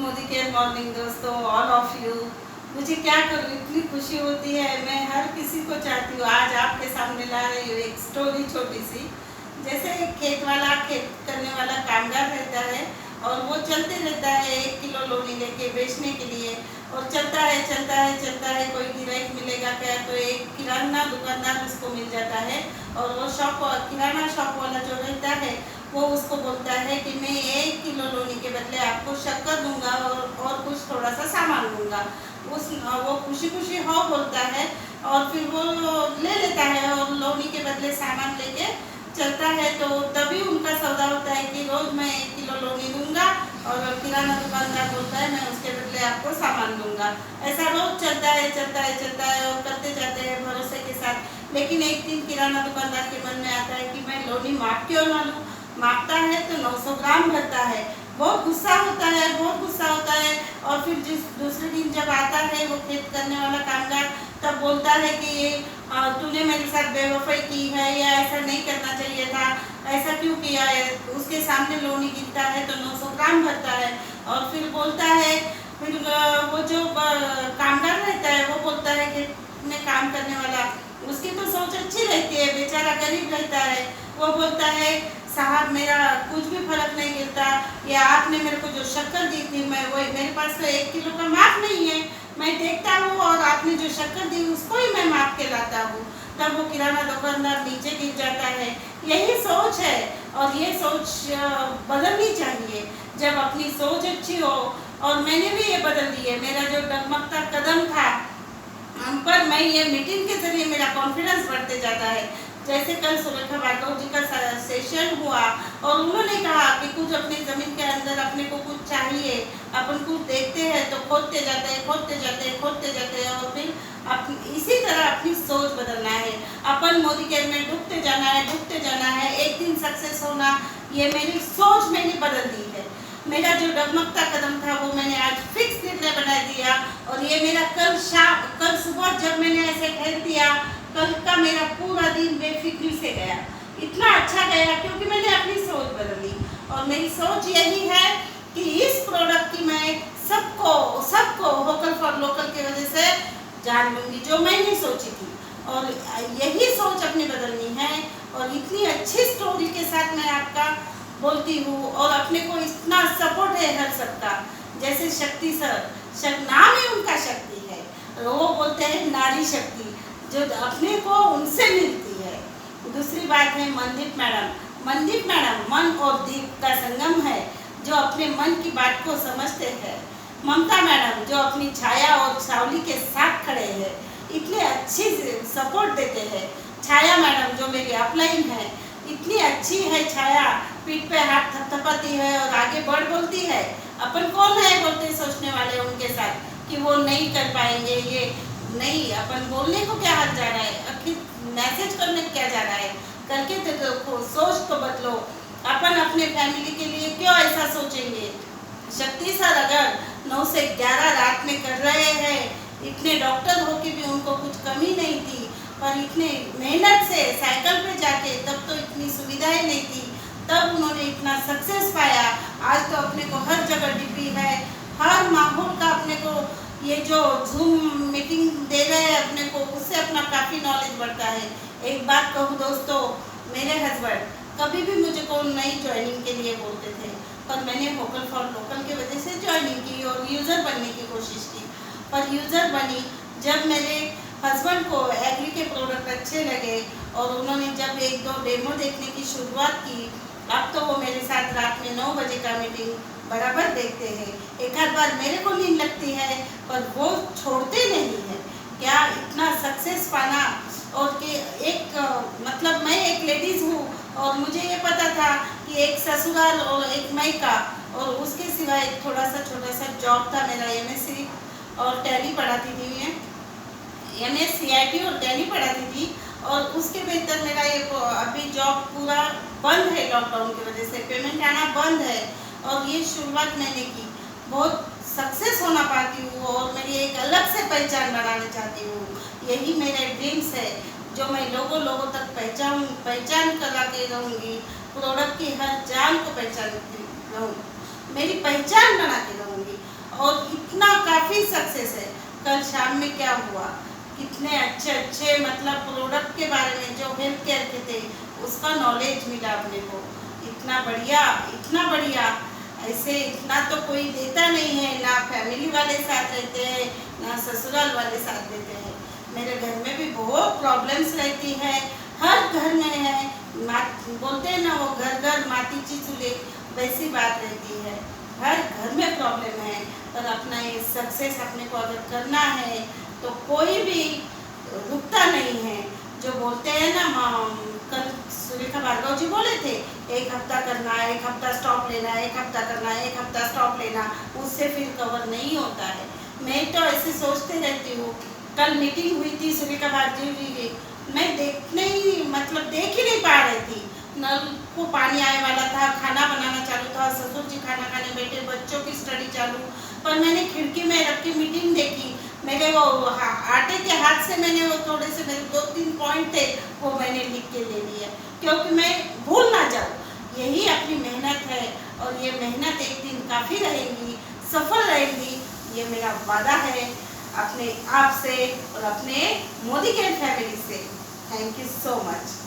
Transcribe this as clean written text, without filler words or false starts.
मोदी के मॉर्निंग दोस्तों, all of you. मुझे क्या करूँ, इतनी खुशी होती है। मैं हर किसी को चाहती हूँ आज आपके सामने ला रही हूँ एक स्टोरी छोटी सी। जैसे एक खेत करने वाला कामगार रहता है और वो चलते रहता है 1 किलो लोनी लेके बेचने के लिए। और चलता है चलता है चलता है, कोई गिराहक मिलेगा क्या, तो एक किराना दुकानदार उसको मिल जाता है। और वो किराना शॉप वाला जो रहता है वो उसको बोलता है कि मैं 1 किलो लोनी के बदले आपको शक्कर दूंगा और कुछ थोड़ा सा सामान दूंगा। वो खुशी खुशी हाँ बोलता है और फिर वो ले लेता है और लोनी के बदले सामान लेके चलता है। तो तभी उनका सौदा होता है कि रोज मैं 1 किलो लोनी दूंगा और किराना दुकानदार बोलता है मैं उसके बदले आपको सामान दूंगा। ऐसा रोज चलता है चलता है चलता है और करते जाते हैं भरोसे के साथ। लेकिन एक दिन किराना दुकानदार के मन में आता है कि मैं लोनी माप क्यों ना लूँ। मापता है तो 900 ग्राम भरता है। बहुत गुस्सा होता है, बहुत गुस्सा होता है। और फिर दूसरे दिन जब आता है वो खेत करने वाला कामगार, तब बोलता है कि तूने मेरे साथ बेवफाई की है या ऐसा नहीं करना चाहिए था, ऐसा क्यों किया है। उसके सामने लोनी गिनता है तो 900 ग्राम भरता है। और फिर बोलता है, फिर वो जो कामगार रहता है वो बोलता है खेत में काम करने वाला, उसकी तो सोच अच्छी रहती है, बेचारा गरीब रहता है। वो बोलता है साहब मेरा कुछ भी फर्क नहीं गिरता, या आपने मेरे को जो शक्कर दी थी मैं वही, मेरे पास तो 1 किलो का माप नहीं है, मैं देखता हूँ और आपने जो शक्कर दी उसको ही मैं माप के लाता हूँ। तब वो किराना दुकानदार नीचे गिर जाता है। यही सोच है और ये सोच बदलनी चाहिए जब अपनी सोच अच्छी हो। और मैंने भी ये बदल दी है। मेरा जो डगमगता कदम था पर मैं ये मीटिंग के जरिए मेरा कॉन्फिडेंस बढ़ते जाता है। जैसे कल सुरेखा भार्गव जी का सेशन हुआ और उन्होंने कहा कि कुछ अपनी जमीन के अंदर अपने को कुछ चाहिए, अपन कुछ देखते हैं तो खोदते जाते हैं खोदते जाते हैं खोदते जाते हैं और फिर इसी तरह अपनी सोच बदलना है। अपन मोदी केयर में डूबते जाना है, डूबते जाना है, एक दिन सक्सेस होना। ये मेरी सोच मैंने बदल दी है। मेरा जो डगमगता कदम था वो मैंने आज फिक्स निर्णय बना दिया। और ये मेरा कल सुबह जब मैंने ऐसे ठहर दिया, कल का मेरा पूरा दिन बेफिक्री से गया। इतना अच्छा गया क्योंकि मैंने अपनी सोच बदली। और मेरी सोच यही है कि इस प्रोडक्ट की मैं सबको वोकल फॉर लोकल की वजह से जान लूंगी, जो मैंने सोची थी। और यही सोच अपनी बदलनी है। और इतनी अच्छी स्टोरी के साथ मैं आपका बोलती हूँ और अपने को इतना सपोर्ट है हर सबका। जैसे शक्ति सर, नाम ही उनका शक्ति है। वो बोलते हैं नारी शक्ति जो अपने को उनसे मिलती है। दूसरी बात है मनदीप मैडम मन और दीप का संगम है, जो अपने मन की बात को समझते हैं। ममता मैडम जो अपनी छाया और सावली के साथ खड़े हैं, इतने अच्छी सपोर्ट देते हैं। छाया मैडम जो मेरी अपलाइन है, इतनी अच्छी है छाया, पीठ पे हाथ थपथपाती है और आगे बढ़ बोलती है। अपन कौन है बोलते सोचने वाले उनके साथ कि वो नहीं कर पाएंगे, ये नहीं। अपन बोलने को क्या हक जा रहा है, आखिर मैसेज करने क्या जा रहा है, करके तो देखो, सोच तो बदलो। अपन अपने फैमिली के लिए क्यों ऐसा सोचेंगे। शक्ति सर अगर 9 से 11 रात में कर रहे हैं, इतने डॉक्टर हो के भी उनको कुछ कमी नहीं थी, पर इतने मेहनत से साइकिल पे जाके, तब तो इतनी सुविधाएं नहीं थी, तब उन्होंने इतना सक्सेस पाया। आज तो अपने को हर जगह डिब्बी है, हर माहौल का अपने को ये जो जूम मीटिंग दे रहे हैं अपने को, उससे अपना काफ़ी नॉलेज बढ़ता है। एक बात कहूँ दोस्तों, मेरे हस्बैंड कभी भी मुझे को नई ज्वाइनिंग के लिए बोलते थे, पर मैंने वोकल फॉर लोकल की वजह से ज्वाइनिंग की और यूज़र बनने की कोशिश की। पर यूज़र बनी जब मेरे हस्बैंड को एग्री के प्रोडक्ट अच्छे लगे और उन्होंने जब 1-2 डेमो देखने की शुरुआत की। अब तो वो मेरे साथ रात में 9 बजे का मीटिंग बराबर देखते हैं। एक आध बार मेरे को नींद लगती है पर वो छोड़ते नहीं है। क्या इतना सक्सेस पाना। और कि एक मतलब मैं एक लेडीज़ हूँ और मुझे ये पता था कि एक ससुराल और एक मायका, और उसके सिवा एक थोड़ा सा छोटा सा जॉब था मेरा। MSc और टैली पढ़ाती थी मैं, MS CIT और टैली पढ़ाती थी। और उसके बेहतर मेरा ये अभी जॉब पूरा बंद है, लॉकडाउन की वजह से पेमेंट आना बंद है। और ये शुरुआत मैंने की, बहुत सक्सेस होना पाती हूँ और मेरी एक अलग से पहचान बनाना चाहती हूँ। यही मेरे ड्रीम्स है जो मैं लोगों तक पहचान करा के रहूँगी। प्रोडक्ट की हर जान को पहचान रहूँगी, मेरी पहचान बना के रहूँगी। कल शाम में क्या हुआ, कितने अच्छे अच्छे मतलब प्रोडक्ट के बारे में जो हेल्थ केयर के थे उसका नॉलेज मिला अपने को। इतना बढ़िया, इतना बढ़िया, ऐसे इतना तो कोई देता नहीं है, ना फैमिली वाले साथ रहते हैं ना ससुराल वाले साथ देते हैं। मेरे घर में भी बहुत प्रॉब्लम्स रहती है, हर घर में है। बोलते हैं ना वो घर घर मातीची चूल्हे, वैसी बात रहती है। हर घर में प्रॉब्लम है, पर अपना ये सक्सेस अपने को अगर करना है तो कोई भी रुकता नहीं है। जो बोलते हैं ना, कल सुरेखा भार्गव जी बोले थे, एक हफ्ता करना है, एक हफ्ता स्टॉप लेना है, एक हफ्ता करना है, एक हफ्ता स्टॉप लेना, उससे फिर कवर नहीं होता है। मैं तो ऐसे सोचते रहती हूँ। कल मीटिंग हुई थी सुरेखा भार्गव जी की, मैं देखने ही मतलब देख ही नहीं पा रही थी। नल को पानी आने वाला था, खाना बनाना चालू था, ससुर जी खाना खाने बैठे, बच्चों की स्टडी चालू, पर मैंने खिड़की में रख के मीटिंग देखी। मेरे वो आटे के हाथ से मैंने वो थोड़े से मेरे 2-3 पॉइंट थे, वो मैंने लिख के ले लिए, क्योंकि मैं भूल ना जाऊँ। यही अपनी मेहनत है, और ये मेहनत एक दिन काफ़ी रहेगी, सफल रहेगी, ये मेरा वादा है अपने आप से और अपने मोदी केयर फैमिली से। Thank you so much.